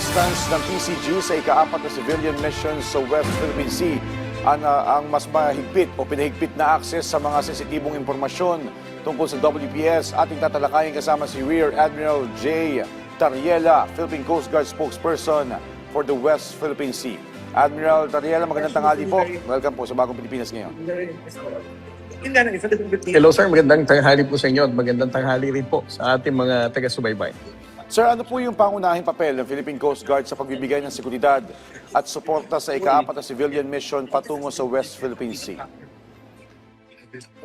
assistance ng PCG sa ika-4 na civilian mission sa West Philippine Sea ang mas mahigpit o pinahigpit na access sa mga sensitibong impormasyon tungkol sa WPS. Ating tatalakayin kasama si Rear Admiral J. Tariela, Philippine Coast Guard spokesperson for the West Philippine Sea. Admiral Tariela, magandang tanghali po. Welcome po sa Bagong Pilipinas ngayon. Hello sir, magandang tanghali po sa inyo at magandang tanghali rin po sa ating mga taga-subaybay. Sir, ano po yung pangunahing papel ng Philippine Coast Guard sa pagbibigay ng seguridad at suporta sa ika-4 na civilian mission patungo sa West Philippine Sea?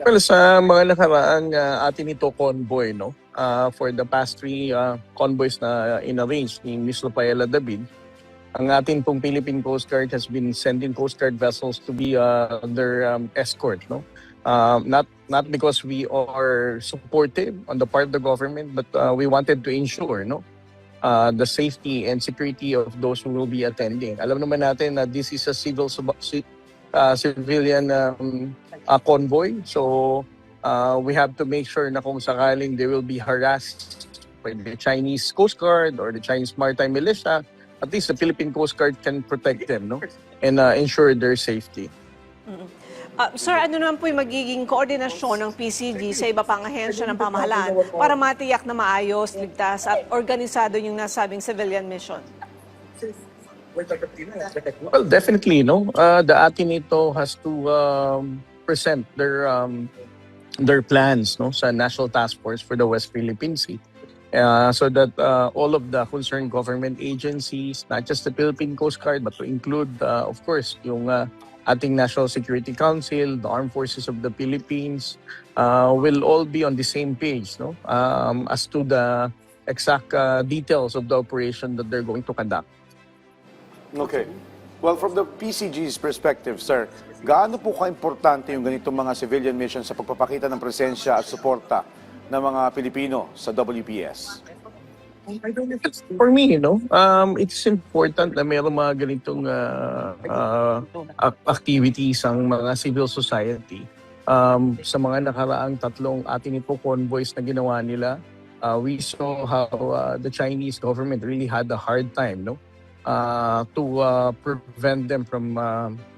Well, sa mga nakaraang atin ito convoy, no? For the past 3 convoys na inarrange ni Ms. Rafaela David, ang atin pong Philippine Coast Guard has been sending Coast Guard vessels to be their escort, no? Not because we are supportive on the part of the government, but we wanted to ensure, no, the safety and security of those who will be attending. Alam naman natin na this is a civilian convoy, so we have to make sure na kung sakaling they will be harassed by the Chinese Coast Guard or the Chinese Maritime Militia, at least the Philippine Coast Guard can protect them, no, and ensure their safety. Sir, ano naman po yung magiging koordinasyon ng PCG sa iba pang ahensya ng pamahalaan para matiyak na maayos, ligtas at organisado yung nasabing civilian mission? Well, definitely, no. The Atenito has to present their plans, no, sa National Task Force for the West Philippine Sea, so that all of the concerned government agencies, not just the Philippine Coast Guard, but to include, of course, yung ating National Security Council, the Armed Forces of the Philippines, will all be on the same page, no, as to the exact details of the operation that they're going to conduct. Okay. Well, from the PCG's perspective, sir, gaano po ka-importante yung ganitong mga civilian mission sa pagpapakita ng presensya at suporta ng mga Pilipino sa WPS? For me, it's important na mayroong mga ganitong activities ang mga civil society. Sa mga nakaraang 3 Atenito convoys na ginawa nila, we saw how the Chinese government really had a hard time, to prevent them from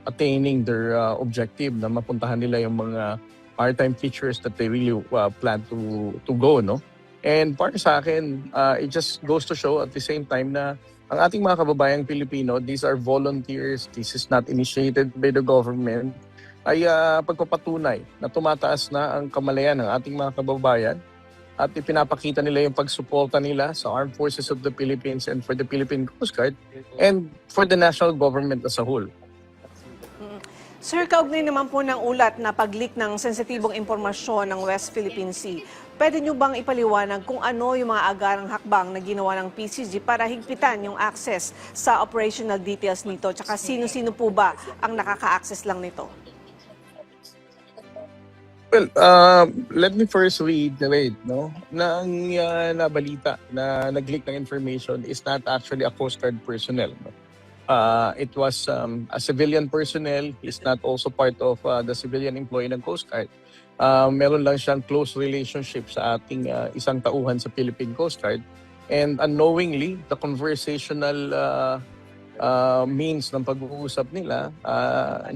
attaining their objective na mapuntahan nila yung mga maritime features that they really plan to go, no? And para sa akin, it just goes to show at the same time na ang ating mga kababayang Pilipino, these are volunteers, this is not initiated by the government, ay pagpapatunay na tumataas na ang kamalayan ng ating mga kababayan at ipinapakita nila yung pagsuporta nila sa Armed Forces of the Philippines and for the Philippine Coast Guard and for the national government as a whole. Sir, kaugnay naman po ng ulat na pag-leak ng sensitibong impormasyon ng West Philippine Sea, pwede nyo bang ipaliwanag kung ano yung mga agarang hakbang na ginawa ng PCG para higpitan yung access sa operational details nito? Tsaka sino-sino po ba ang nakaka-access lang nito? Well, let me first reiterate, na ang nabalita na nag-leak ng information is not actually a Coast Guard personnel. It was a civilian personnel. He's not also part of the civilian employee ng Coast Guard. Meron lang siyang close relationship sa ating isang tauhan sa Philippine Coast Guard. And unknowingly, the conversational means ng pag-uusap nila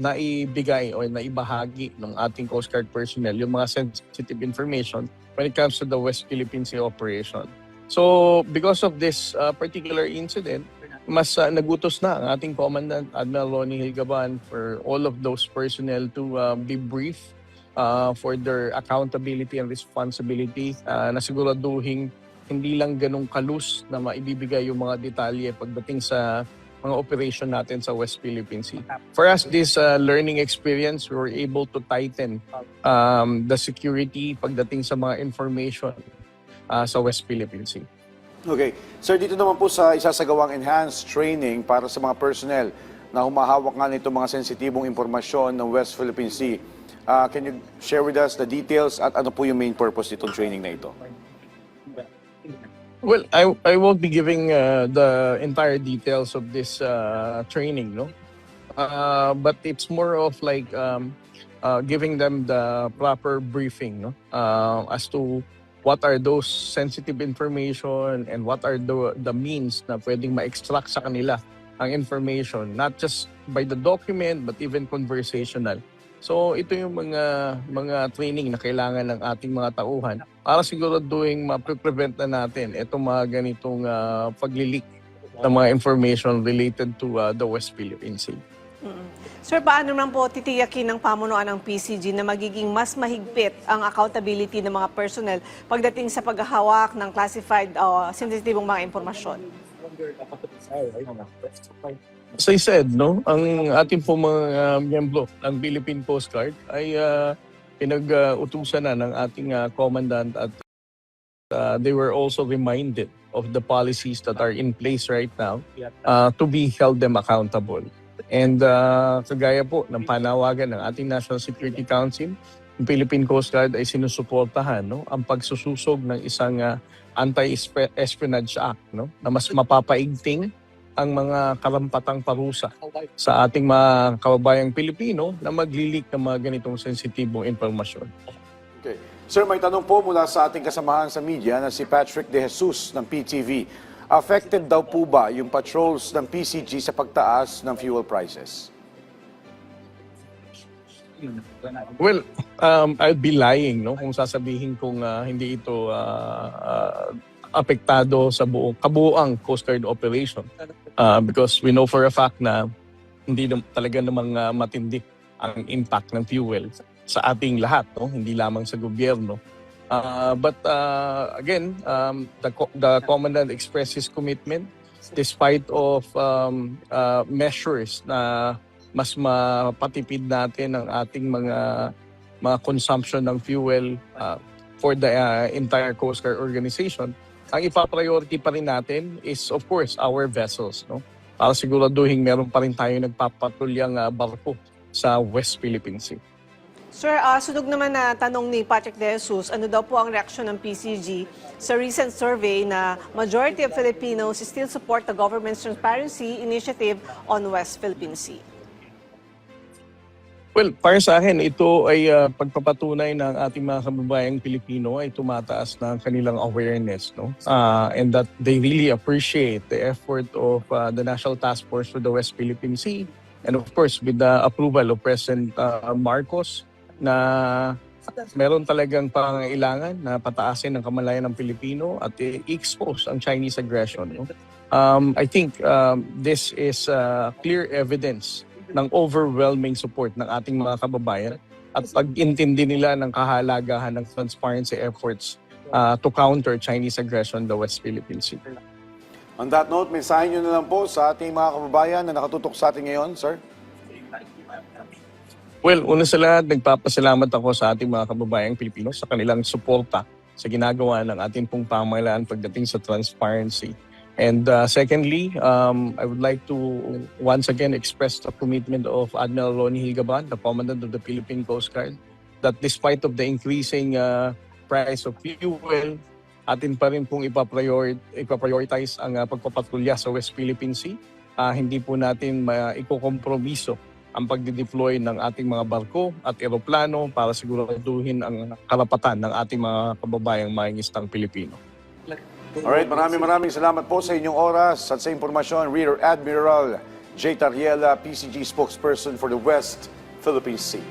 naibigay o naibahagi ng ating Coast Guard personnel yung mga sensitive information when it comes to the West Philippine Sea operation. So because of this particular incident, mas nagutos na ang ating Commandant Admiral Ronnie Hilgaban for all of those personnel to be briefed for their accountability and responsibility, na siguraduhin hindi lang ganong kalus na maibibigay yung mga detalye pagdating sa mga operation natin sa West Philippine Sea. For us, this learning experience, we were able to tighten the security pagdating sa mga information sa West Philippine Sea. Okay. Sir, dito naman po sa isasagawang enhanced training para sa mga personnel na humahawak nga nito mga sensitibong impormasyon ng West Philippine Sea. Can you share with us the details at ano po yung main purpose nitong training na ito? Well, I won't be giving the entire details of this training, but it's more of like giving them the proper briefing, as to what are those sensitive information and what are the means na pwedeng ma-extract sa kanila ang information, not just by the document but even conversational. So ito yung mga training na kailangan ng ating mga tauhan para siguraduhin ma-prevent na natin itong mga ganitong pag-leak ng mga information related to the West Philippine Sea. Sir, paano naman po titiyakin ng pamunuan ng PCG na magiging mas mahigpit ang accountability ng mga personnel pagdating sa paghahawak ng classified sensitibong mga impormasyon? As I said, no, ang ating po mga miyembro ng Philippine Coast Guard ay pinag-utusan na ng ating commandant at they were also reminded of the policies that are in place right now to be held them accountable. And kagaya po ng panawagan ng ating National Security Council, ang Philippine Coast Guard ay sinusuportahan ang pagsususog ng isang Anti-Espionage Act na mas mapapaigting ang mga karampatang parusa sa ating mga kababayang Pilipino na maglilik ng mga ganitong sensitibong impormasyon. Okay. Sir, may tanong po mula sa ating kasamahan sa media na si Patrick De Jesus ng PTV. Affected daw po ba yung patrols ng PCG sa pagtaas ng fuel prices? Well, I'll be lying kung sasabihin kong hindi ito apektado sa kabuuang Coast Guard operation. Because we know for a fact na hindi talaga namang matindi ang impact ng fuel sa ating lahat, hindi lamang sa gobyerno. But again, the commandant expressed his commitment despite of measures na mas mapatipid natin ang ating mga consumption ng fuel for the entire Coast Guard organization. Ang ipa-priority pa rin natin is of course our vessels, para siguraduhin meron pa rin tayo nagpapatulyang barko sa West Philippine Sea. Sir, sunog naman na tanong ni Patrick De Jesus, ano daw po ang reaksyon ng PCG sa recent survey na majority of Filipinos still support the government's transparency initiative on West Philippine Sea? Well, para sa akin, ito ay pagpapatunay ng ating mga kababayang Pilipino ay tumataas na ang kanilang awareness, and that they really appreciate the effort of the National Task Force for the West Philippine Sea, and of course with the approval of President Marcos na meron talagang pangangailangan na pataasin ang kamalayan ng Pilipino at i-expose ang Chinese aggression. I think this is clear evidence ng overwhelming support ng ating mga kababayan at pag-intindi nila ng kahalagahan ng transparency efforts to counter Chinese aggression in the West Philippine Sea. On that note, mensahe nyo na lang po sa ating mga kababayan na nakatutok sa atin ngayon, sir. Well, una sa lahat, nagpapasalamat ako sa ating mga kababayang Pilipino sa kanilang suporta sa ginagawa ng ating pong pamahalaan pagdating sa transparency. And secondly, I would like to once again express the commitment of Admiral Ronnie Hilgaban, the Commandant of the Philippine Coast Guard, that despite of the increasing price of fuel, atin pa rin pong ipaprioritize ang pagpapatrolya sa West Philippine Sea. Hindi po natin ikokompromiso ang pagdideploy ng ating mga barko at eroplano para siguraduhin ang karapatan ng ating mga kababayang mangingistang Pilipino. Alright, maraming salamat po sa inyong oras at sa impormasyon. Rear Admiral J. Tariela, PCG spokesperson for the West Philippine Sea.